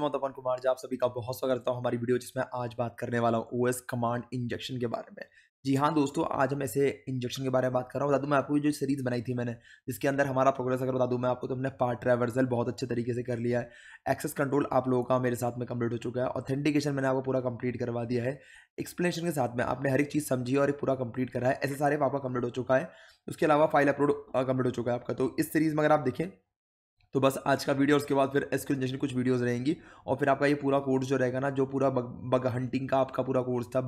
मैं तपन कुमार जी, आप सभी का बहुत स्वागत करता हूँ हमारी वीडियो जिसमें आज बात करने वाला हूँ ओएस कमांड इंजेक्शन के बारे में। जी हाँ दोस्तों, आज हम ऐसे इंजेक्शन के बारे में बात कर रहा हूँ। बता दूँ मैं आपको जो सीरीज़ बनाई थी मैंने, जिसके अंदर हमारा प्रोग्रेस अगर बता दूँ मैं आपको, तो हमने पार्ट ट्रैवर्सल बहुत अच्छे तरीके से कर लिया है। एक्सेस कंट्रोल आप लोगों का मेरे साथ में कंप्लीट हो चुका है। ऑथेंटिकेशन मैंने आपको पूरा कंप्लीट करवा दिया है। एक्सप्लेनेशन के साथ में आपने हर एक चीज़ समझी और पूरा कंप्लीट करा है। ऐसे सारे आपका कंप्लीट हो चुका है। उसके अलावा फाइल अपलोड कंप्लीट हो चुका है आपका। तो इस सीरीज़ में अगर आप देखें तो बस आज का वीडियो, उसके बाद फिर एसक्यूएल इंजेक्शन कुछ वीडियोस रहेंगी और फिर आपका ये पूरा कोर्स जो रहेगा ना, जो पूरा बग हंटिंग का आपका पूरा कोर्स था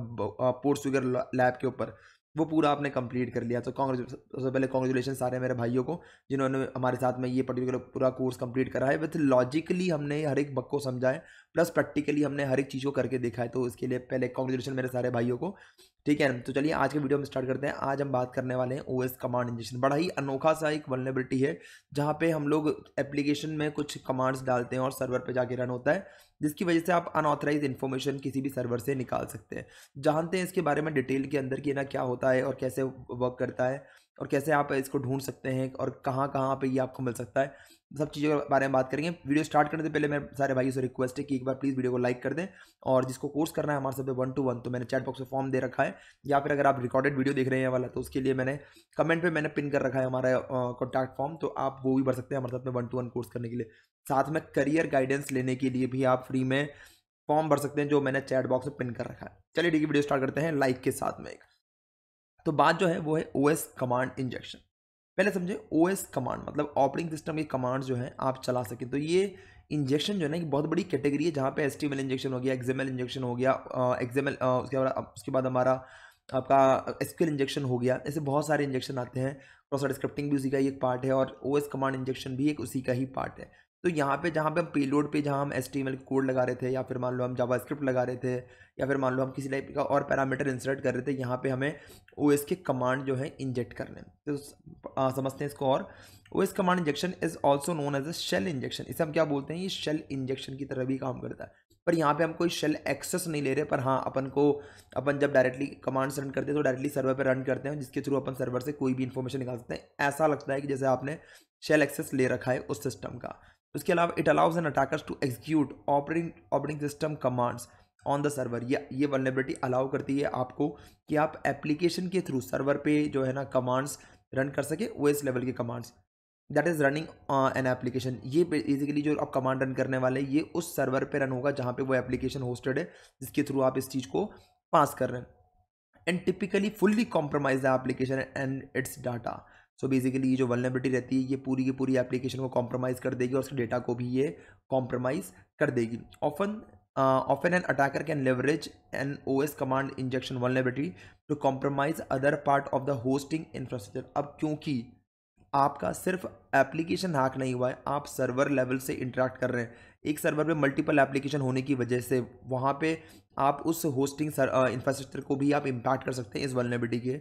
पोर्ट सुगर लैब के ऊपर, वो पूरा आपने कंप्लीट कर लिया। तो सबसे पहले कॉन्ग्रेचुलेशन सारे मेरे भाइयों को जिन्होंने हमारे साथ में ये पर्टिकुलर पूरा कोर्स कंप्लीट करा है। विथ लॉजिकली हमने हर एक बग को समझा है, प्लस प्रैक्टिकली हमने हर एक चीज़ को करके देखा है। तो इसके लिए पहले कॉन्ग्रेचुलेशन मेरे सारे भाइयों को। ठीक है, तो चलिए आज के वीडियो में स्टार्ट करते हैं। आज हम बात करने वाले हैं ओएस कमांड इंजेक्शन। बड़ा ही अनोखा सा एक वल्नरेबिलिटी है जहाँ पे हम लोग एप्लीकेशन में कुछ कमांड्स डालते हैं और सर्वर पे जाके रन होता है, जिसकी वजह से आप अनऑथराइज इन्फॉर्मेशन किसी भी सर्वर से निकाल सकते हैं। जानते हैं इसके बारे में डिटेल के अंदर कि ना क्या होता है और कैसे वर्क करता है और कैसे आप इसको ढूंढ सकते हैं और कहाँ कहाँ पे ये आपको मिल सकता है। सब चीज़ों के बारे में बात करेंगे। वीडियो स्टार्ट करने से पहले मेरे सारे भाइयों से रिक्वेस्ट है कि एक बार प्लीज़ वीडियो को लाइक कर दें, और जिसको कोर्स करना है हमारे साथ 1-to-1, तो मैंने चैट बॉक्स में फॉर्म दे रखा है, या फिर अगर आप रिकॉर्डेड वीडियो देख रहे हैं वाला, तो उसके लिए मैंने कमेंट पे मैंने पिन कर रखा है हमारा कॉन्टैक्ट फॉर्म, तो आप वो भी भर सकते हैं हमारे साथ में 1-to-1 कोर्स करने के लिए। साथ में करियर गाइडेंस लेने के लिए भी आप फ्री में फॉर्म भर सकते हैं, जो मैंने चैट बॉक्स में पिन कर रखा है। चलिए ठीक है, वीडियो स्टार्ट करते हैं लाइक के साथ में। तो बात जो है वो है ओएस कमांड इंजेक्शन। पहले समझे, ओएस कमांड मतलब ऑपरेटिंग सिस्टम की कमांड्स जो है आप चला सकें। तो ये इंजेक्शन जो है ना, एक बहुत बड़ी कैटेगरी है जहाँ पे एचटीएमएल इंजेक्शन हो गया, एक्सएमएल इंजेक्शन हो गया, एक्सएमएल उसके बाद हमारा आपका एसक्यूएल इंजेक्शन हो गया। ऐसे बहुत सारे इंजेक्शन आते हैं। प्रोसेस स्क्रिप्टिंग भी उसी का ही एक पार्ट है और ओएस कमांड इंजेक्शन भी एक उसी का ही पार्ट है। तो यहाँ पे जहाँ पे हम पेलोड पे जहाँ हम एचटीएमएल कोड लगा रहे थे, या फिर मान लो हम जावास्क्रिप्ट लगा रहे थे, या फिर मान लो हम किसी टाइप का और पैरामीटर इंसर्ट कर रहे थे, यहाँ पे हमें ओएस के कमांड जो है इंजेक्ट करने। तो समझते हैं इसको। और OS command injection is also known as a shell injection. इसे हम क्या बोलते हैं, ये शेल इंजेक्शन की तरह भी काम करता है। पर यहाँ पे हम कोई शेल एक्सेस नहीं ले रहे, पर हाँ अपन जब डायरेक्टली कमांड्स रन करते हैं तो डायरेक्टली सर्वर पे रन करते हैं, जिसके थ्रू अपन सर्वर से कोई भी इन्फॉर्मेशन निकाल सकते हैं। ऐसा लगता है कि जैसे आपने शेल एक्सेस ले रखा है उस सिस्टम का। उसके अलावा it allows an attackers to execute operating system commands on the server. ये वल्नरेबिलिटी अलाउ करती है आपको कि आप एप्लीकेशन के थ्रू सर्वर पे जो है ना कमांड्स रन कर सके, ओएस लेवल के commands that is running an application. ये बेसिकली जो आप कमांड रन करने वाले हैं, ये उस सर्वर पे रन होगा जहाँ पे वो एप्लीकेशन होस्टेड है, जिसके थ्रू आप इस चीज़ को पास कर रहे हैं। And typically fully compromise the application and it's data. So basically ये जो वल्नरेबिलिटी रहती है, ये पूरी की पूरी एप्लीकेशन को कॉम्प्रोमाइज़ कर देगी और उसके डेटा को भी ये कॉम्प्रोमाइज़ कर देगी। Often an attacker can leverage an OS command injection vulnerability to compromise other part of the hosting infrastructure। अब क्योंकि आपका सिर्फ एप्लीकेशन हैक नहीं हुआ है, आप सर्वर लेवल से इंटरेक्ट कर रहे हैं। एक सर्वर पे मल्टीपल एप्लीकेशन होने की वजह से वहाँ पे आप उस होस्टिंग इंफ्रास्ट्रक्चर को भी आप इम्पैक्ट कर सकते हैं इस वल्नरेबिलिटी के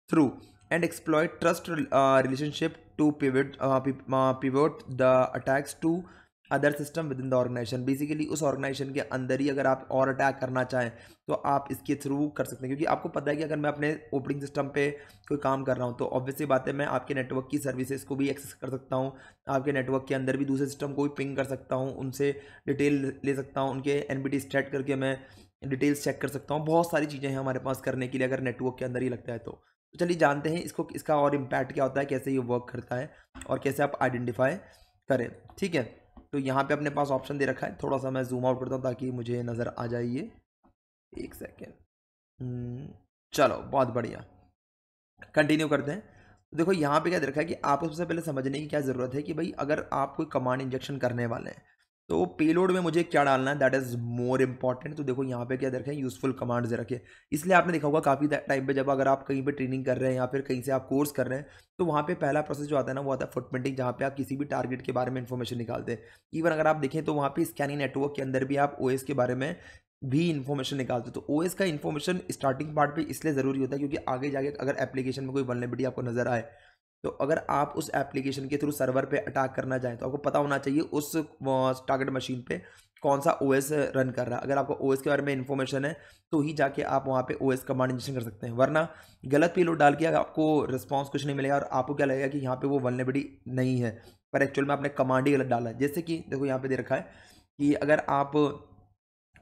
through. And exploit trust relationship to pivot the attacks to other system within the organisation. Basically उस ऑर्गेनाइजेशन के अंदर ही अगर आप और अटैक करना चाहें तो आप इसके थ्रू कर सकते हैं, क्योंकि आपको पता है कि अगर मैं अपने ऑपरेटिंग सिस्टम पे कोई काम कर रहा हूँ तो ऑब्वियसली बात है मैं आपके नेटवर्क की सर्विसेज को भी एक्सेस कर सकता हूँ, आपके नेटवर्क के अंदर भी दूसरे सिस्टम को भी पिंग कर सकता हूँ, उनसे डिटेल ले सकता हूँ, उनके एनबीटी स्टैट करके मैं डिटेल्स चेक कर सकता हूँ। बहुत सारी चीज़ें हैं हमारे पास करने के लिए अगर नेटवर्क के अंदर ही लगता है तो चलिए जानते हैं इसका और इम्पैक्ट क्या होता है, कैसे ये वर्क करता है और कैसे आप आइडेंटिफाई करें। ठीक है, तो यहाँ पे अपने पास ऑप्शन दे रखा है। थोड़ा सा मैं जूम आउट करता हूँ ताकि मुझे नज़र आ जाए ये। एक सेकेंड। चलो बहुत बढ़िया, कंटिन्यू करते हैं। तो देखो यहाँ पे क्या दे रखा है कि आपको सबसे पहले समझने की क्या ज़रूरत है कि भाई अगर आप कोई कमांड इंजेक्शन करने वाले हैं तो पेलोड में मुझे क्या डालना है, दैट इज़ मोर इंपॉर्टेंट। तो देखो यहाँ पे क्या दे रखा है, यूजफुल कमांड्स दे रखे। इसलिए आपने देखा होगा काफ़ी टाइम पे जब अगर आप कहीं पे ट्रेनिंग कर रहे हैं या फिर कहीं से आप कोर्स कर रहे हैं, तो वहाँ पे पहला प्रोसेस जो आता है ना, वो आता है फुटप्रिंटिंग, जहाँ पे आप किसी भी टारगेट के बारे में इन्फॉर्मेशन निकालते हैं। इवन अगर आप देखें तो वहाँ पे स्कैनिंग नेटवर्क के अंदर भी आप ओएस के बारे में भी इन्फॉर्मेशन निकालते हो। तो ओएस का इन्फॉर्मेशन स्टार्टिंग पार्ट पे इसलिए ज़रूरी होता है क्योंकि आगे जाके अगर एप्लीकेशन में कोई वल्नरेबिलिटी आपको नजर आए, तो अगर आप उस एप्लीकेशन के थ्रू सर्वर पे अटैक करना चाहें तो आपको पता होना चाहिए उस टारगेट मशीन पे कौन सा ओएस रन कर रहा है। अगर आपको ओएस के बारे में इन्फॉर्मेशन है तो ही जाके आप वहाँ पे ओएस कमांड इंजेक्शन कर सकते हैं, वरना गलत पेलोड डाल के आपको रिस्पॉन्स कुछ नहीं मिलेगा और आपको क्या लगेगा कि यहाँ पे वो वल्नरेबिलिटी नहीं है, पर एक्चुअल में आपने कमांड ही गलत डाला है। जैसे कि देखो यहाँ पे दे रखा है कि अगर आप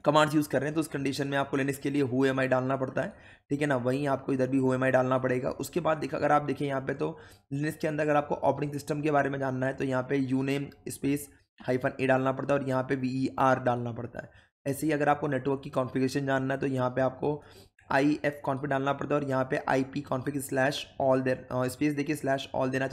कमांड्स यूज़ कर रहे हैं तो उस कंडीशन में आपको लिनक्स के लिए हु एम आई डालना पड़ता है, ठीक है ना। वहीं आपको इधर भी हु एम आई डालना पड़ेगा। उसके बाद देखा, अगर आप देखें यहाँ पे, तो लिनक्स के अंदर अगर आपको ऑपरेटिंग सिस्टम के बारे में जानना है तो यहाँ पे यूनेम स्पेस -a डालना पड़ता है और यहाँ पे ver डालना पड़ता है। ऐसे ही अगर आपको नेटवर्क की कॉन्फ़िगरेशन जानना है तो यहाँ पे आपको IF कॉन्फ़िग डालना पड़ता है और यहाँ पे IP कॉन्फ़िग स्लैश ऑल देना, स्पेस देखिए स्लैश ऑल देना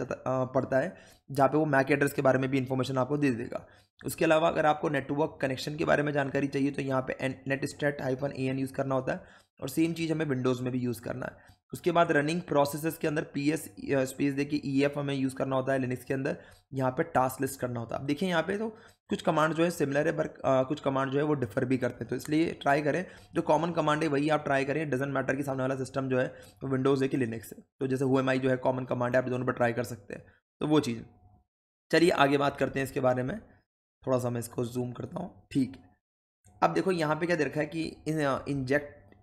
पड़ता है, जहाँ पे वो मैक एड्रेस के बारे में भी इन्फॉर्मेशन आपको दे देगा। उसके अलावा अगर आपको नेटवर्क कनेक्शन के बारे में जानकारी चाहिए तो यहाँ पे netstrat-an यूज़ करना होता है और सेम चीज़ हमें विंडोज़ में भी यूज़ करना है। उसके बाद रनिंग प्रोसेसेस के अंदर PS स्पेस देखिए EF हमें यूज़ करना होता है लिनक्स के अंदर। यहाँ पे टास्क लिस्ट करना होता है। अब देखिए यहाँ पे तो कुछ कमांड जो है सिमिलर है, पर कुछ कमांड जो है वो डिफर भी करते हैं, तो इसलिए ट्राई करें जो कॉमन कमांड है वही आप ट्राई करें। डजेंट मैटर कि सामने वाला सिस्टम जो है वो विंडोज़ है कि लिनक्स है। तो जैसे whoami जो है कॉमन कमांड है, आप दोनों पर ट्राई कर सकते हैं, तो वो चीज़। चलिए आगे बात करते हैं इसके बारे में। थोड़ा सा मैं इसको जूम करता हूँ, ठीक है। अब देखो यहाँ पे क्या दे रखा है कि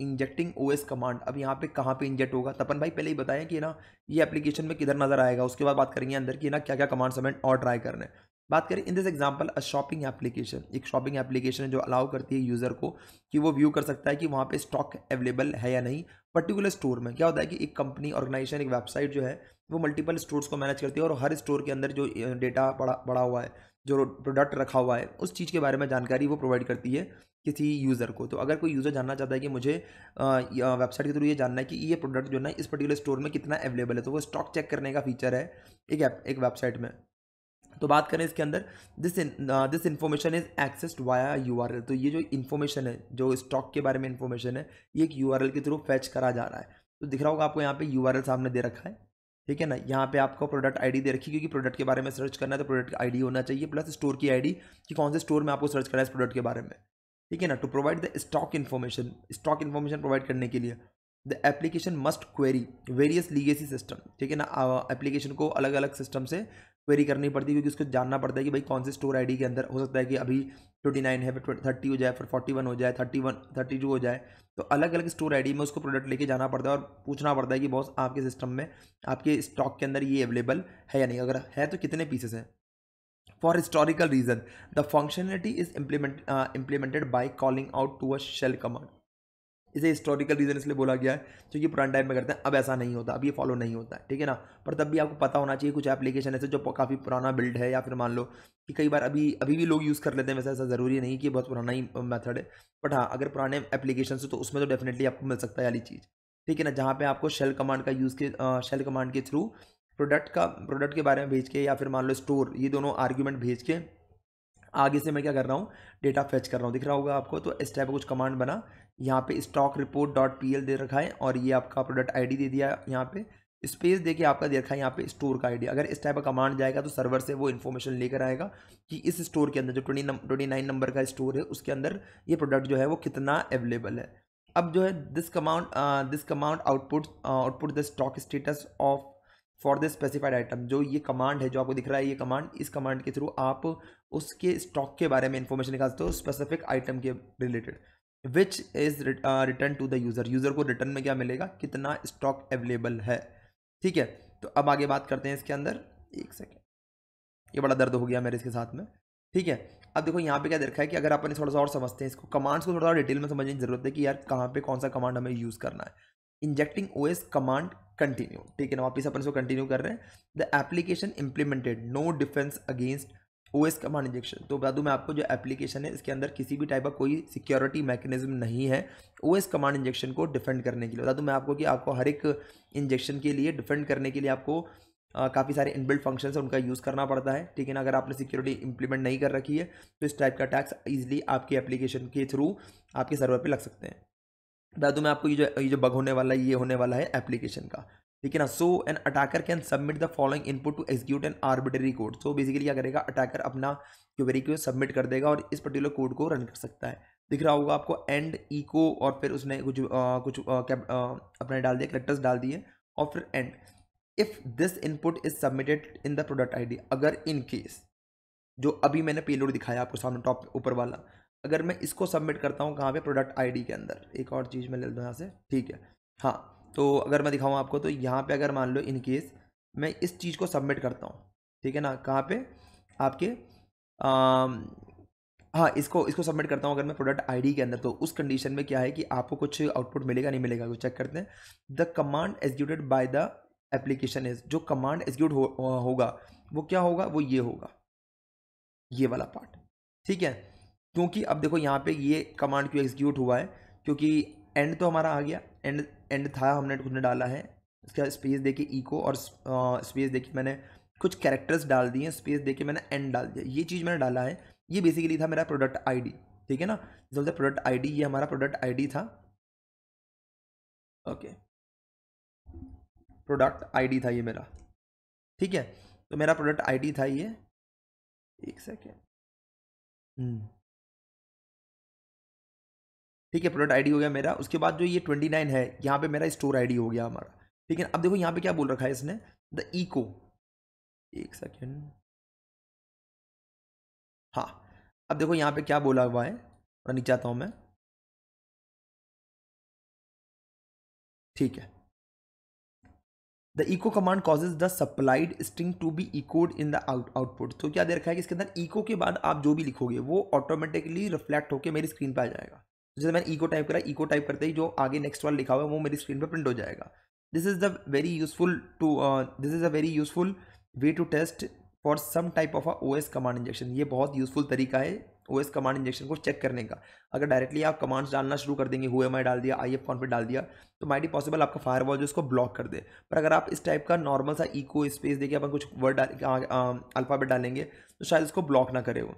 इंजेक्टिंग OS कमांड। अब यहाँ पे कहाँ पे इंजेक्ट होगा, तपन भाई पहले ही बताया कि ना ये एप्लीकेशन में किधर नजर आएगा। उसके बाद बात करेंगे अंदर की ना क्या क्या कमांड्स हमें और ट्राई करने हैं। बात करें in this example a shopping application, एक शॉपिंग एप्लीकेशन है जो अलाउ करती है यूज़र को कि वो व्यू कर सकता है कि वहाँ पे स्टॉक अवेलेबल है या नहीं। पर्टिकुलर स्टोर में क्या होता है कि एक कंपनी ऑर्गेनाइजेशन एक वेबसाइट जो है वो मल्टीपल स्टोर्स को मैनेज करती है और हर स्टोर के अंदर जो डेटा पड़ा हुआ है, जो प्रोडक्ट रखा हुआ है, उस चीज़ के बारे में जानकारी वो प्रोवाइड करती है किसी यूज़र को। तो अगर कोई यूज़र जानना चाहता है कि मुझे वेबसाइट के थ्रू ये जानना है कि ये प्रोडक्ट जो है ना इस पर्टिकुलर स्टोर में कितना अवेलेबल है, तो वो स्टॉक चेक करने का फीचर है एक वेबसाइट में। तो बात करें इसके अंदर, this information is accessed via URL। तो ये जो इन्फॉर्मेशन है, जो स्टॉक के बारे में इन्फॉर्मेशन है, ये एक URL के थ्रू फैच करा जा रहा है। तो दिख रहा होगा आपको यहाँ पे URL सामने दे रखा है, ठीक है ना। यहाँ पे आपको प्रोडक्ट ID दे रखी है, क्योंकि प्रोडक्ट के बारे में सर्च करना है तो प्रोडक्ट का ID होना चाहिए, प्लस स्टोर की ID कि कौन से स्टोर में आपको सर्च करना है इस प्रोडक्ट के बारे में, ठीक है ना। To provide the stock information provide करने के लिए the application must query various legacy system, ठीक है ना। एप्लीकेशन को अलग अलग सिस्टम से क्वेरी करनी पड़ती है, क्योंकि उसको जानना पड़ता है कि भाई कौन से स्टोर ID के अंदर हो सकता है कि अभी 29 है, फिर 30 हो जाए, फिर 41 हो जाए, 32 हो जाए। तो अलग अलग स्टोर ID में उसको प्रोडक्ट लेके जाना पड़ता है और पूछना पड़ता है कि बॉस आपके सिस्टम में आपके स्टॉक के अंदर ये अवेलेबल है या नहीं, अगर है तो कितने पीसेस हैं। For historical reason, the functionality is implemented by calling out to a shell command. इसे हिस्टोरिकल रीजन इसलिए बोला गया है क्योंकि पुराने टाइम में करते हैं, अब ऐसा नहीं होता, अब ये फॉलो नहीं होता है, ठीक है ना। पर तब भी आपको पता होना चाहिए, कुछ एप्लीकेशन ऐसे जो काफ़ी पुराना बिल्ड है, या फिर मान लो कि कई बार अभी भी लोग यूज़ कर लेते हैं, वैसे ऐसा ज़रूरी नहीं कि बहुत पुराना ही मेथड है। बट हाँ, अगर पुराने एप्लीकेशन है तो उसमें तो डेफिनेटली आपको मिल सकता है वाली चीज़, ठीक है ना। जहाँ पे आपको शेल कमांड का शेल कमांड के थ्रू प्रोडक्ट के बारे में भेज के, या फिर मान लो स्टोर, ये दोनों आर्ग्यूमेंट भेज के आगे से मैं क्या कर रहा हूँ, डेटा फेच कर रहा हूँ। दिख रहा होगा आपको, तो इस टाइप का कुछ कमांड बना। यहाँ पे स्टॉक रिपोर्ट .pl दे रखा है और ये आपका प्रोडक्ट ID दे दिया, यहाँ पे स्पेस देखिए आपका दे रखा है यहाँ पे स्टोर का ID। अगर इस टाइप का कमांड जाएगा तो सर्वर से वो इन्फॉर्मेशन लेकर आएगा कि इस स्टोर के अंदर जो 29 नंबर का स्टोर है उसके अंदर ये प्रोडक्ट जो है वो कितना अवेलेबल है। अब जो है this command output the stock status of for the specified item. जो ये कमांड है जो आपको दिख रहा है, ये कमांड, इस कमांड के थ्रू आप उसके स्टॉक के बारे में इंफॉर्मेशन निकाल सकते हो स्पेसिफिक आइटम के related, which is return to the user को रिटर्न में क्या मिलेगा, कितना स्टॉक अवेलेबल है, ठीक है। तो अब आगे बात करते हैं इसके अंदर। एक सेकेंड, ये बड़ा दर्द हो गया मेरे इसके साथ में, ठीक है। अब देखो यहाँ पे क्या दे रखा है कि अगर अपन थोड़ा सा और समझते हैं इसको, कमांड्स को थोड़ा डिटेल में समझने की जरूरत है कि यार कहाँ पे कौन सा कमांड हमें यूज़ करना है। इंजेक्टिंग OS कमांड कंटिन्यू, ठीक है ना, वापिस अपन इसको कंटिन्यू कर रहे हैं। The application implemented no defence against OS command injection. तो बता दूं मैं आपको, जो एप्लीकेशन है इसके अंदर किसी भी टाइप का कोई सिक्योरिटी मैकेनिज्म नहीं है OS कमांड इंजेक्शन को डिफेंड करने के लिए। बता दूं मैं आपको कि आपको हर एक इंजेक्शन के लिए डिफेंड करने के लिए आपको काफ़ी सारे इनबिल्ट फंक्शंस है उनका यूज़ करना पड़ता है, ठीक है ना। अगर आपने सिक्योरिटी इंप्लीमेंट नहीं कर रखी है तो इस टाइप का अटैक्स ईजिली आपके एप्लीकेशन के थ्रू आपके सर्वर पे लग सकते हैं। बता दूं मैं आपको, ये जो बग होने वाला है, ये होने वाला है एप्लीकेशन का, ठीक है ना। So an attacker can submit the following input to execute an arbitrary code. So basically क्या करेगा, अटैकर अपना क्वेरी को सबमिट कर देगा और इस पर्टिकुलर कोड को रन कर सकता है। दिख रहा होगा आपको एंड इको, और फिर उसने कुछ अपने डाल दिए, करेक्टर्स डाल दिए, और फिर and. If this input is submitted in the product ID, अगर इन केस जो अभी मैंने पेलोड दिखाया आपको सामने टॉप ऊपर वाला, अगर मैं इसको सबमिट करता हूँ कहाँ पे, प्रोडक्ट ID के अंदर। एक और चीज़ मैं ले लूँ यहाँ से, ठीक है। हाँ, तो अगर मैं दिखाऊँ आपको, तो यहाँ पे अगर मान लो इन केस मैं इस चीज़ को सबमिट करता हूँ, ठीक है ना, कहाँ पे, आपके हाँ, इसको इसको सबमिट करता हूँ अगर मैं प्रोडक्ट आईडी के अंदर, तो उस कंडीशन में क्या है कि आपको कुछ आउटपुट मिलेगा नहीं मिलेगा, चेक करते हैं। The command executed by the application is, जो कमांड एग्जीक्यूट होगा वो क्या होगा, वो ये होगा, ये वाला पार्ट, ठीक है। क्योंकि अब देखो यहाँ पे ये कमांड क्यों एग्जीक्यूट हुआ है, क्योंकि एंड तो हमारा आ गया, एंड एंड था, हमने कुछ ने डाला है, इसका स्पेस देके इको और स्पेस देके मैंने कुछ कैरेक्टर्स डाल दिए, स्पेस देके मैंने एंड डाल दिया, ये चीज़ मैंने डाला है। ये बेसिकली था मेरा प्रोडक्ट आईडी, ठीक है ना। जैसे प्रोडक्ट आईडी, ये हमारा प्रोडक्ट आईडी था, ओके, प्रोडक्ट आईडी था ये मेरा, ठीक है। तो मेरा प्रोडक्ट आईडी था ये, एक सेकेंड, ठीक है, प्रोडक्ट आईडी हो गया मेरा। उसके बाद जो ये 29 है, यहाँ पे मेरा स्टोर आईडी हो गया हमारा, ठीक है। अब देखो यहाँ पे क्या बोल रखा है इसने, द इको, एक सेकेंड, हाँ, अब देखो यहाँ पे क्या बोला हुआ है, और नीचे आता हूँ मैं, ठीक है। The eco command causes the supplied string to be echoed in the output. तो क्या दे रखा है कि इसके अंदर इको के बाद आप जो भी लिखोगे वो ऑटोमेटिकली रिफ्लेक्ट होकर मेरी स्क्रीन पे आ जाएगा। जैसे मैंने इको टाइप करा, इको टाइप करते ही जो आगे नेक्स्ट वाला लिखा हुआ है वो मेरी स्क्रीन पे प्रिंट हो जाएगा। This is the very useful to this is a very useful way to test for some type of O S command injection. ये बहुत यूजफुल तरीका है ओ एस कमांड इंजेक्शन को चेक करने का। अगर डायरेक्टली आप कमांड्स डालना शुरू कर देंगे, हु एम आई डाल दिया, आई एफ कॉन्फिग डाल दिया, तो माइट बी पॉसिबल आपका फायरवॉल जो उसको ब्लॉक कर दे। पर अगर आप इस टाइप का नॉर्मल सा इको स्पेस देके अपन कुछ वर्ड डाल अल्फ़ाबेट डालेंगे तो शायद इसको ब्लॉक ना करे वो।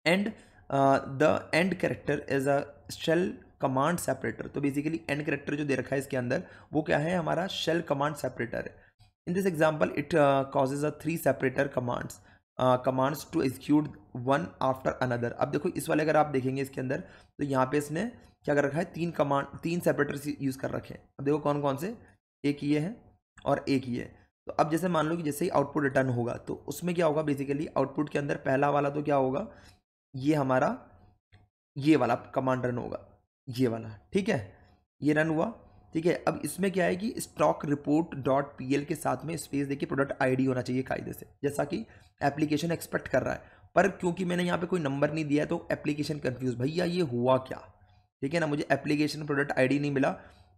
And the end character is a shell command separator. तो बेसिकली एंड कैरेक्टर जो दे रखा है इसके अंदर वो क्या है, हमारा शेल कमांड सेपरेटर है। In this example it causes a 3 separator commands to execute one after another. अब देखो इस वाले अगर आप देखेंगे इसके अंदर, तो यहाँ पे इसने क्या कर रखा है, 3 सेपरेटर्स यूज कर रखे हैं। अब देखो कौन कौन से, एक ये है और एक ये है। तो अब जैसे मान लो कि जैसे ही आउटपुट रिटर्न होगा तो उसमें क्या होगा, बेसिकली आउटपुट के अंदर पहला वाला तो क्या होगा, ये हमारा ये वाला कमांड रन होगा, ये वाला, ठीक है, ये रन हुआ, ठीक है। अब इसमें क्या है कि stock report dot P L के साथ में स्पेस देखिए प्रोडक्ट आईडी होना चाहिए कायदे से, जैसा कि एप्लीकेशन एक्सपेक्ट कर रहा है। पर क्योंकि मैंने यहाँ पे कोई नंबर नहीं दिया है तो एप्लीकेशन कंफ्यूज, भैया ये हुआ क्या, ठीक है ना, मुझे एप्लीकेशन प्रोडक्ट आईडी नहीं मिला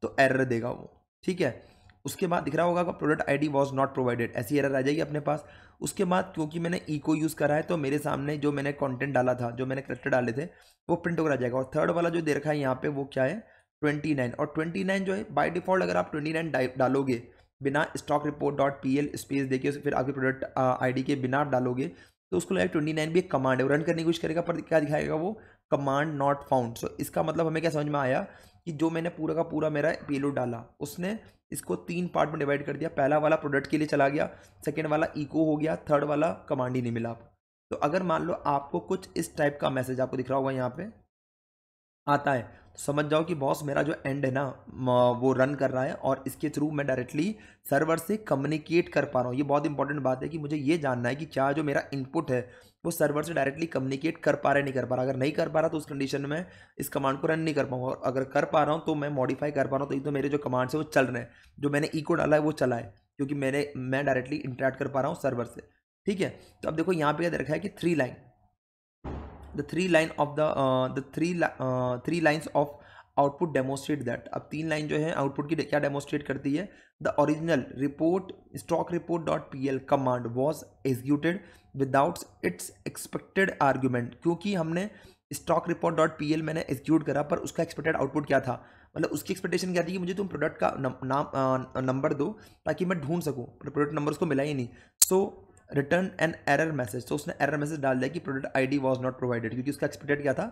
तो एरर देगा वो, ठीक है। उसके बाद दिख रहा होगा कि product ID was not provided, ऐसी एरर आ जाएगी अपने पास। उसके बाद क्योंकि मैंने इको यूज़ करा है तो मेरे सामने जो मैंने कंटेंट डाला था, जो मैंने करेक्टर डाले थे, वो प्रिंट होकर आ जाएगा। और थर्ड वाला जो दे रखा है यहाँ पे वो क्या है, 29। और 29 जो है बाय डिफॉल्ट अगर आप 29 डालोगे बिना stock report dot P L space देके फिर आपके प्रोडक्ट आईडी के बिना आप डालोगे तो उसको लगेगा 29 भी एक कमांड है, वो रन करने की कोशिश करेगा, पर क्या दिखाएगा वो, कमांड नॉट फाउंड। सो इसका मतलब हमें क्या समझ में आया कि जो मैंने पूरा का पूरा मेरा पेलोड डाला उसने इसको 3 पार्ट में डिवाइड कर दिया। पहला वाला प्रोडक्ट के लिए चला गया, सेकेंड वाला इको हो गया, थर्ड वाला कमांड ही नहीं मिला। तो अगर मान लो आपको कुछ इस टाइप का मैसेज आपको दिख रहा होगा यहाँ पे आता है तो समझ जाओ कि बॉस मेरा जो एंड है ना वो रन कर रहा है और इसके थ्रू मैं डायरेक्टली सर्वर से कम्युनिकेट कर पा रहा हूँ। ये बहुत इंपॉर्टेंट बात है कि मुझे ये जानना है कि क्या जो मेरा इनपुट है वो सर्वर से डायरेक्टली कम्युनिकेट कर पा रहा है नहीं कर पा रहा। अगर नहीं कर पा रहा तो उस कंडीशन में इस कमांड को रन नहीं कर पाऊंगा, और अगर कर पा रहा हूँ तो मैं मॉडिफाई कर पा रहा हूँ, तो मेरे जो कमांड्स है वो चल रहे हैं, जो मैंने इको डाला है वो चला है, क्योंकि मैं डायरेक्टली इंटरेक्ट कर पा रहा हूँ सर्वर से, ठीक है। तो अब देखो यहाँ पे क्या दे रखा है कि 3 line, the three lines of output demonstrate that। अब 3 लाइन जो है आउटपुट की क्या डेमोस्ट्रेट करती है, the original report stock report dot P L command was executed without its expected argument. क्योंकि हमने stock report dot P L मैंने एग्जीक्यूट करा पर उसका एक्सपेक्टेड आउटपुट क्या था, मतलब उसकी एक्सपेक्टेशन क्या थी कि मुझे तुम प्रोडक्ट का नंबर दो ताकि मैं ढूंढ सकूँ, प्रोडक्ट नंबर उसको मिला ही नहीं। सो रिटर्न एन एरर मैसेज, तो उसने एरर मैसेज डाल दिया कि product ID was not provided, क्योंकि उसका एक्सपेक्टेड क्या था,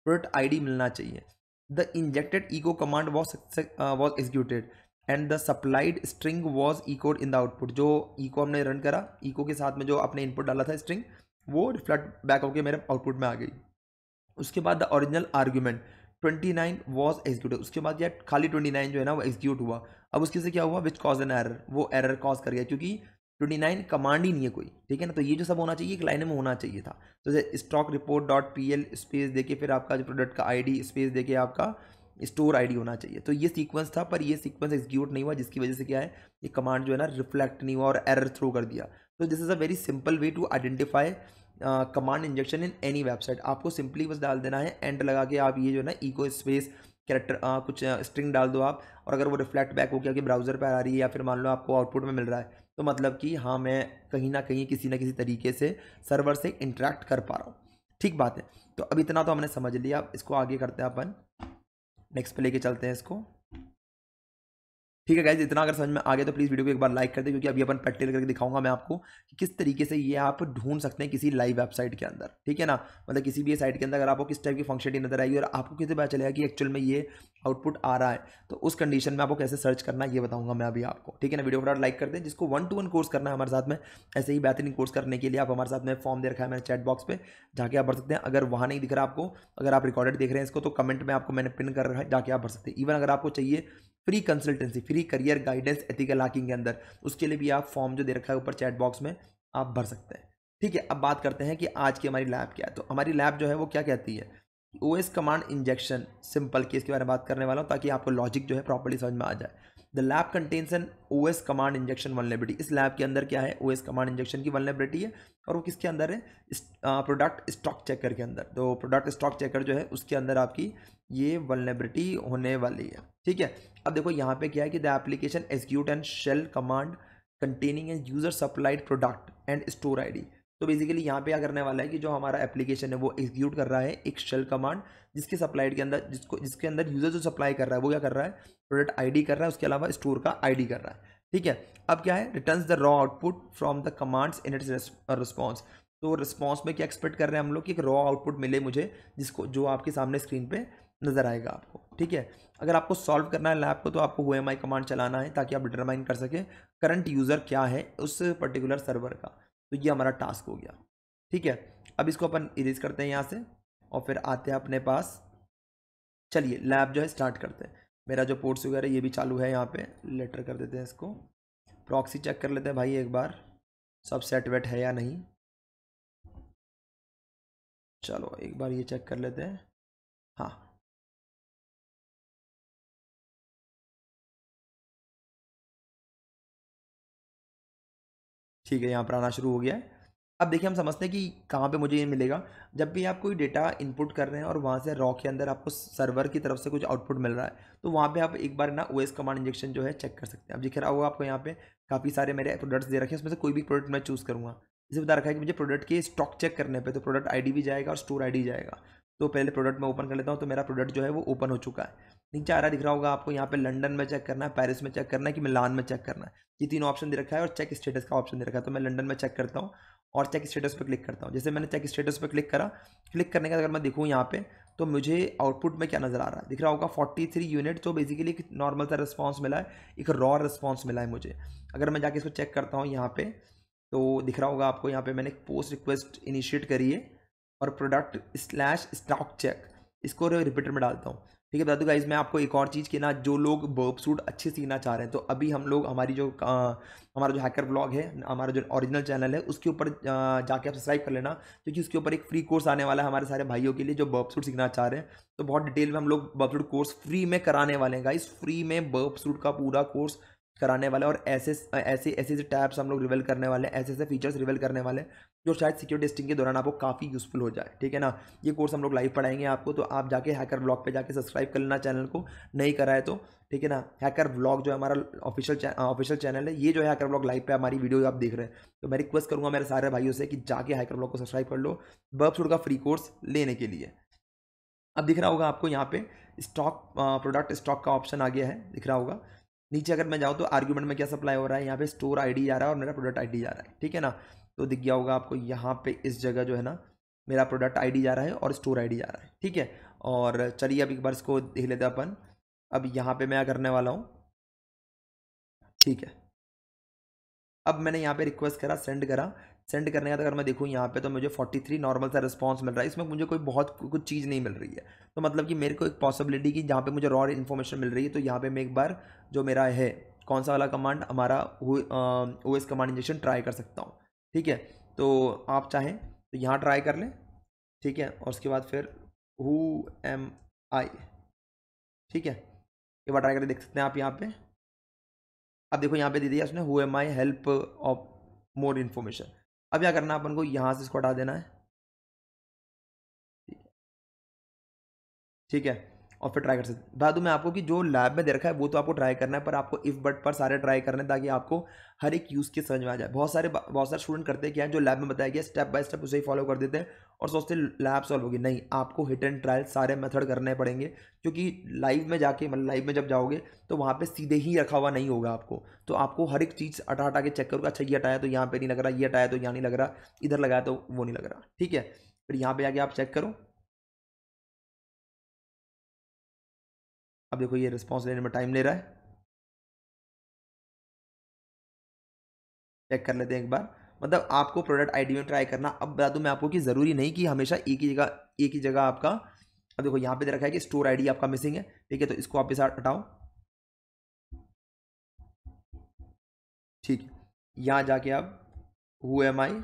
प्रोडक्ट आईडी मिलना चाहिए। The injected eco command was executed and the supplied string was echoed in the output. जो इको हमने रन करा, इको के साथ में जो आपने इनपुट डाला था स्ट्रिंग, वो रिफ्लेक्ट बैक होकर मेरे आउटपुट में आ गई। उसके बाद the original argument 29 was executed, उसके बाद यार खाली 29 जो है ना वो एग्जीक्यूट हुआ। अब उसके से क्या हुआ, विच कॉज एन एरर, वो एरर कॉज कर गया क्योंकि 29 कमांड ही नहीं है कोई, ठीक है ना। तो ये जो सब होना चाहिए एक लाइन में होना चाहिए था। तो जैसे stock report dot P L space देके फिर आपका जो प्रोडक्ट का आईडी स्पेस देके आपका स्टोर आईडी होना चाहिए। तो ये सीक्वेंस था, पर ये सीक्वेंस एग्जीक्यूट नहीं हुआ, जिसकी वजह से क्या है, ये कमांड जो है ना रिफ्लेक्ट नहीं हुआ और एरर थ्रो कर दिया। तो this is a very simple way to identify command injection in any website. आपको सिंपली बस डाल देना है एंड लगा के, आप ये जो है ना इको स्पेस कैरेक्टर कुछ स्ट्रिंग डाल दो आप, और अगर वो रिफ्लेक्ट बैक हो गया कि ब्राउजर पर आ रही है या फिर मान लो आपको आउटपुट में मिल रहा है, तो मतलब कि हाँ मैं कहीं ना कहीं किसी ना किसी तरीके से सर्वर से इंटरेक्ट कर पा रहा हूँ। ठीक बात है। तो अब इतना तो हमने समझ लिया, अब इसको आगे करते हैं अपन, नेक्स्ट पे लेके चलते हैं इसको। ठीक है गाइज, इतना अगर समझ में आ गया तो प्लीज़ वीडियो को एक बार लाइक कर दे, क्योंकि अभी अपन प्रैक्टिकल करके दिखाऊंगा मैं आपको कि किस तरीके से ये आप ढूंढ सकते हैं किसी लाइव वेबसाइट के अंदर। ठीक है ना, मतलब किसी भी साइट के अंदर अगर आपको किस टाइप की फंक्शनलिटी नजर आएगी और आपको कैसे पता चलेगा कि एक्चुअल में ये आउटपुट आ रहा है, तो उस कंडीशन में आपको कैसे सर्च करना है ये बताऊंगा मैं अभी आपको। ठीक है ना, वीडियो फटाफट लाइक कर दें। जिसको 1-to-1 कोर्स करना है हमारे साथ में, ऐसे ही बेहतरीन कोर्स करने के लिए आप हमारे साथ में फॉर्म दे रखा है मैंने चैट बॉक्स पे, जाके आप भर सकते हैं। अगर वहाँ नहीं दिख रहा आपको, अगर आप रिकॉर्डेड देख रहे हैं इसको, तो कमेंट में आपको मैंने पिन कर रखा है, जाके आप भर सकते हैं। इवन अगर आपको चाहिए free consultancy, free career guidance ethical hacking के अंदर, उसके लिए भी आप फॉर्म जो दे रखा है ऊपर चैट बॉक्स में आप भर सकते हैं। ठीक है, अब बात करते हैं कि आज की हमारी लैब क्या है। तो हमारी लैब जो है वो क्या कहती है, OS command injection simple case के बारे में बात करने वाला हूँ, ताकि आपको लॉजिक जो है प्रॉपर्ली समझ में आ जाए। The lab contains an OS command injection vulnerability. इस लैब के अंदर क्या है, ओएस कमांड इंजेक्शन की वल्नरेबिलिटी है, और वो किसके अंदर है, प्रोडक्ट स्टॉक चेकर के अंदर। तो प्रोडक्ट स्टॉक चेकर जो है उसके अंदर आपकी ये वल्नरेबिलिटी होने वाली है। ठीक है, अब देखो यहाँ पे क्या है कि the application execute and shell command containing N user supplied product and store ID. तो बेसिकली यहाँ पे क्या करने वाला है कि जो हमारा एप्लीकेशन है वो एग्जीक्यूट कर रहा है एक शेल कमांड, जिसके सप्लाइड के अंदर जिसके अंदर यूजर जो सप्लाई कर रहा है वो क्या कर रहा है, प्रोडक्ट आईडी कर रहा है, उसके अलावा स्टोर का आईडी कर रहा है। ठीक है, अब क्या है, returns the raw output from the commands in its response. तो रिस्पॉन्स में क्या एक्सपेक्ट कर रहे हैं हम लोग कि एक रॉ आउटपुट मिले मुझे, जिसको जो आपके सामने स्क्रीन पे नजर आएगा आपको। ठीक है, अगर आपको सॉल्व करना है लैब को, तो आपको whoami कमांड चलाना है, ताकि आप डिटरमाइन कर सके करंट यूज़र क्या है उस पर्टिकुलर सर्वर का। तो ये हमारा टास्क हो गया। ठीक है, अब इसको अपन इरेज करते हैं यहाँ से, और फिर आते हैं अपने पास। चलिए लैब जो है स्टार्ट करते हैं। मेरा जो पोर्ट्स वगैरह ये भी चालू है, यहाँ पे लेटर कर देते हैं इसको। प्रॉक्सी चेक कर लेते हैं भाई एक बार, सब सेट वेट है या नहीं। चलो एक बार ये चेक कर लेते हैं। हाँ, ठीक है, यहाँ पर आना शुरू हो गया है। अब देखिए हम समझते हैं कि कहाँ पे मुझे ये मिलेगा। जब भी आप कोई डेटा इनपुट कर रहे हैं और वहाँ से रॉ के अंदर आपको सर्वर की तरफ से कुछ आउटपुट मिल रहा है, तो वहाँ पे आप एक बार ना ओएस कमांड इंजेक्शन जो है चेक कर सकते हैं। अब दिख रहा होगा आपको यहाँ पे काफ़ी सारे मेरे प्रोडक्ट्स दे रखे हैं, उसमें से कोई भी प्रोडक्ट मैं चूज़ करूँगा। जैसे बता रखा है कि मुझे प्रोडक्ट के स्टॉक चेक करने पे, तो प्रोडक्ट आईडी भी जाएगा और स्टोर आईडी जाएगा। तो पहले प्रोडक्ट मैं ओपन कर लेता हूँ, तो मेरा प्रोडक्ट जो है वो ओपन हो चुका है। नीचे आ रहा दिख रहा होगा आपको, यहाँ पे लंदन में चेक करना है, पेरिस में चेक करना है, कि मिलान में चेक करना है। ये तीनों ऑप्शन दे रखा है, और चेक स्टेटस का ऑप्शन दे रखा है। तो मैं लंदन में चेक करता हूँ और चेक स्टेटस पे क्लिक करता हूँ। जैसे मैंने चेक स्टेटस पे क्लिक करा, क्लिक करने के बाद अगर मैं देखूँ यहाँ पे, तो मुझे आउटपुट में क्या नज़र आ रहा है, दिख रहा होगा 43 यूनिट। तो बेसिकली एक नॉर्मल सा रिस्पॉन्स मिला है, एक रॉ रिस्पॉन्स मिला है मुझे। अगर मैं जाके इसको चेक करता हूँ यहाँ पे, तो दिख रहा होगा आपको यहाँ पे मैंने एक पोस्ट रिक्वेस्ट इनिशिएट करी है, और प्रोडक्ट स्लैश स्टॉक चेक इसको रिपीटर में डालता हूँ। ठीक है, बता दूँ गाइज मैं आपको एक और चीज़ कि ना, जो लोग बर्ब सूट अच्छे सीखना चाह रहे हैं, तो अभी हम लोग हमारा जो हैकर ब्लॉग है, हमारा जो ओरिजिनल चैनल है, उसके ऊपर जाके आप सब्सक्राइब कर लेना, क्योंकि उसके ऊपर एक फ्री कोर्स आने वाला है हमारे सारे भाइयों के लिए जो बर्ब सूट सीखना चाह रहे हैं। तो बहुत डिटेल में हम लोग बर्ब सूट कोर्स फ्री में कराने वाले हैं गाइज, फ्री में बर्ब सूट का पूरा कोर्स कराने वाला है। और ऐसे ऐसे ऐसे टैब्स हम लोग रिवील करने वाले हैं, ऐसे ऐसे फीचर्स रिवील करने वाले हैं, जो शायद सिक्योरिटी टेस्टिंग के दौरान आपको काफ़ी यूजफुल हो जाए। ठीक है ना, ये कोर्स हम लोग लाइव पढ़ाएंगे आपको, तो आप जाके हैकर ब्लॉग पे जाके सब्सक्राइब कर लेना चैनल को, नहीं करा है तो। ठीक है ना, हैकर ब्लॉग जो है हमारा ऑफिशियल चैनल है, ये जो है हैकर ब्लॉग लाइव पे हमारी वीडियो आप देख रहे हैं, तो मैं रिक्वेस्ट करूंगा मेरे सारे भाइयों से कि जाके हैकर ब्लॉग को सब्सक्राइब कर लो बर्ब सूट का फ्री कोर्स लेने के लिए। अब दिख रहा होगा आपको यहाँ पे स्टॉक प्रोडक्ट स्टॉक का ऑप्शन आ गया है, दिख रहा होगा। नीचे अगर मैं जाऊँ तो आर्ग्यूमेंट में क्या सप्लाई हो रहा है, यहाँ पे स्टोर आईडी जा रहा है और मेरा प्रोडक्ट आईडी जा रहा है। ठीक है ना, तो दिख गया होगा आपको यहाँ पे इस जगह जो है ना, मेरा प्रोडक्ट आईडी जा रहा है और स्टोर आईडी जा रहा है। ठीक है, और चलिए अब एक बार इसको देख लेते हैं अपन। अब यहाँ पे मैं क्या करने वाला हूँ, ठीक है, अब मैंने यहाँ पे रिक्वेस्ट करा, सेंड करा। सेंड करने का तो अगर मैं देखूँ यहाँ पे, तो मुझे 43 नॉर्मल सा रिस्पांस मिल रहा है। इसमें मुझे कोई बहुत कुछ चीज़ नहीं मिल रही है। तो मतलब कि मेरे को एक पॉसिबिलिटी की जहाँ पे मुझे रॉ इन्फॉर्मेशन मिल रही है, तो यहाँ पे मैं एक बार जो मेरा है कौन सा वाला कमांड हमारा ओएस कमांड इंजेक्शन ट्राई कर सकता हूँ। ठीक है, तो आप चाहें तो यहाँ ट्राई कर लें। ठीक है, और उसके बाद फिर हु एम आई, ठीक है, एक बार ट्राई करके देख सकते हैं आप यहाँ पे। अब देखो यहाँ पे दे दिया उसने who am I help of more information. अब क्या करना है अपन को, यहाँ से इसको हटा देना है, ठीक है, और फिर ट्राई कर सकते हैं। बता दूं मैं आपको कि जो लैब में दे रखा है वो तो आपको ट्राई करना है, पर आपको इफ बट पर सारे ट्राई करने हैं ताकि आपको हर एक यूज़ के समझ में आ जाए। बहुत सारे स्टूडेंट करते हैं क्या है, जो लैब में बताया गया स्टेप बाय स्टेप उसे ही फॉलो कर देते हैं और सोचते हैं लैब सॉल्व होगी। नहीं, आपको हिट एंड ट्रायल सारे मेथड करने पड़ेंगे, क्योंकि लाइव में जाके मतलब लाइव में जब जाओगे तो वहाँ पे सीधे ही रखा हुआ नहीं होगा आपको, तो आपको हर एक चीज़ हटा हटा के चेक करोगे, अच्छा ये हटाया तो यहाँ पे नहीं लग रहा, ये हटाया तो यहाँ नहीं लग रहा, इधर लगाया तो वो नहीं लग रहा, ठीक है। फिर यहाँ पे आके आप चेक करो। अब देखो ये रिस्पॉन्स लेने में टाइम ले रहा है, चेक कर लेते हैं एक बार। मतलब आपको प्रोडक्ट आईडी में ट्राई करना। अब बता दूं मैं आपको कि ज़रूरी नहीं कि हमेशा एक ही जगह आपका। अब देखो यहाँ पे दे रखा है कि स्टोर आईडी आपका मिसिंग है, ठीक है, तो इसको आप इस साथ हटाओ, ठीक है। यहाँ जाके आप हु एम आई,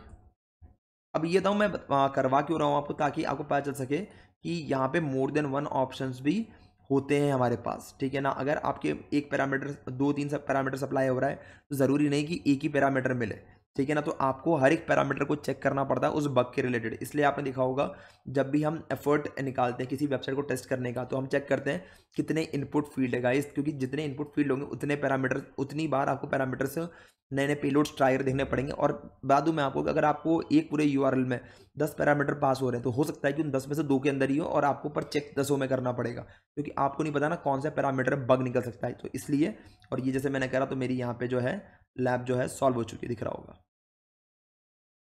अब ये बताऊँ मैं करवा क्यों रहा हूँ आपको, ताकि आपको पता चल सके कि यहाँ पे मोर देन वन ऑप्शंस भी होते हैं हमारे पास, ठीक है ना। अगर आपके एक पैरामीटर दो तीन सब पैरामीटर सप्लाई हो रहा है तो ज़रूरी नहीं कि एक ही पैरामीटर मिले, ठीक है ना। तो आपको हर एक पैरामीटर को चेक करना पड़ता है उस बग के रिलेटेड। इसलिए आपने देखा होगा जब भी हम एफर्ट निकालते हैं किसी वेबसाइट को टेस्ट करने का, तो हम चेक करते हैं कितने इनपुट फील्ड है गाइस, क्योंकि जितने इनपुट फील्ड होंगे उतने पैरामीटर, उतनी बार आपको पैरामीटर्स नए नए पेलोड्स ट्राई देखने पड़ेंगे। और बता दूं मैं आपको कि अगर आपको एक पूरे यूआरएल में 10 पैरामीटर पास हो रहे हैं तो हो सकता है कि उन 10 में से 2 के अंदर ही हो और आपको पर चेक 10 में करना पड़ेगा, क्योंकि आपको नहीं पता ना कौन सा पैरामीटर बग निकल सकता है, तो इसलिए। और ये जैसे मैंने कहा तो मेरी यहाँ पे जो है लैब जो है सॉल्व हो चुकी है, दिख रहा होगा,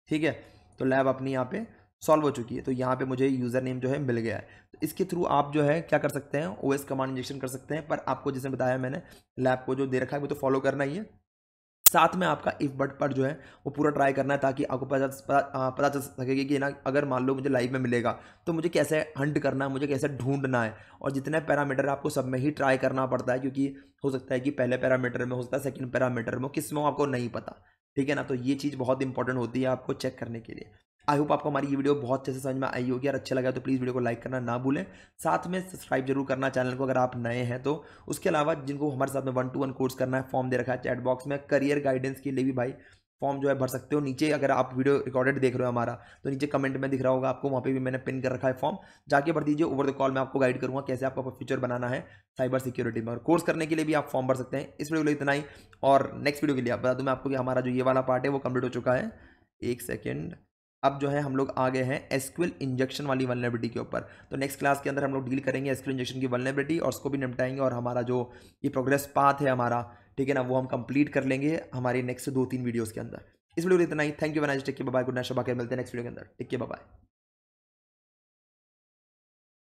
ठीक है। तो लैब अपनी यहाँ पे सॉल्व हो चुकी है, तो यहाँ पे मुझे यूज़र नेम जो है मिल गया है। तो इसके थ्रू आप जो है क्या कर सकते हैं, ओएस कमांड इंजेक्शन कर सकते हैं। पर आपको जैसे बताया मैंने, लैब को जो दे रखा है वो तो फॉलो करना ही है, साथ में आपका इफ बट पर जो है वो पूरा ट्राई करना है, ताकि आपको पता चल सके कि ना अगर मान लो मुझे लाइव में मिलेगा तो मुझे कैसे हंट करना है, मुझे कैसे ढूंढना है। और जितने पैरामीटर आपको सब में ही ट्राई करना पड़ता है, क्योंकि हो सकता है कि पहले पैरामीटर में हो सकता है, सेकंड पैरामीटर में किस में आपको नहीं पता, ठीक है ना। तो ये चीज़ बहुत इंपॉर्टेंट होती है आपको चेक करने के लिए। आई होप आपको हमारी ये वीडियो बहुत अच्छे से समझ में आई होगी, और अच्छा लगा तो प्लीज़ वीडियो को लाइक करना ना भूलें, साथ में सब्सक्राइब जरूर करना चैनल को अगर आप नए हैं तो। उसके अलावा जिनको हमारे साथ में 1-to-1 कोर्स करना है, फॉर्म दे रखा है चैट बॉक्स में, करियर गाइडेंस के लिए भी भाई फॉर्म जो है भर सकते हो। नीचे अगर आप वीडियो रिकॉर्डेड देख रहे हो हमारा, तो नीचे कमेंट में दिख रहा होगा आपको, वहाँ पे भी मैंने पिन कर रखा है फॉर्म, जाके भर दीजिए। ओवर द कॉल मैं आपको गाइड करूँगा कैसे आपका फ्यूचर बनाना है साइबर सिक्योरिटी में। और कोर्स करने के लिए भी आप फॉर्म भर सकते हैं। इस वीडियो के लिए इतना ही, और नेक्स्ट वीडियो के लिए बता दूँ मैं आपको कि हमारा जो ये वाला पार्ट है वो कंप्लीट हो चुका है। एक सेकेंड, अब जो है हम लोग आ गए हैं एसक्यूएल इंजेक्शन वाली वल्नरेबिलिटी के ऊपर। तो नेक्स्ट क्लास के अंदर हम लोग डील करेंगे एसक्यूएल इंजेक्शन की वल्नरेबिलिटी और उसको भी निपटाएंगे, और हमारा जो ये प्रोग्रेस पाथ है हमारा, ठीक है ना, वो हम कंप्लीट कर लेंगे हमारी नेक्स्ट 2-3 वीडियोस के अंदर। इस वीडियो में इतना ही। Thank you very much, take care, bye bye, good night, शबा खैर, मिलते हैं नेक्स्ट वीडियो के अंदर। Take care, bye bye.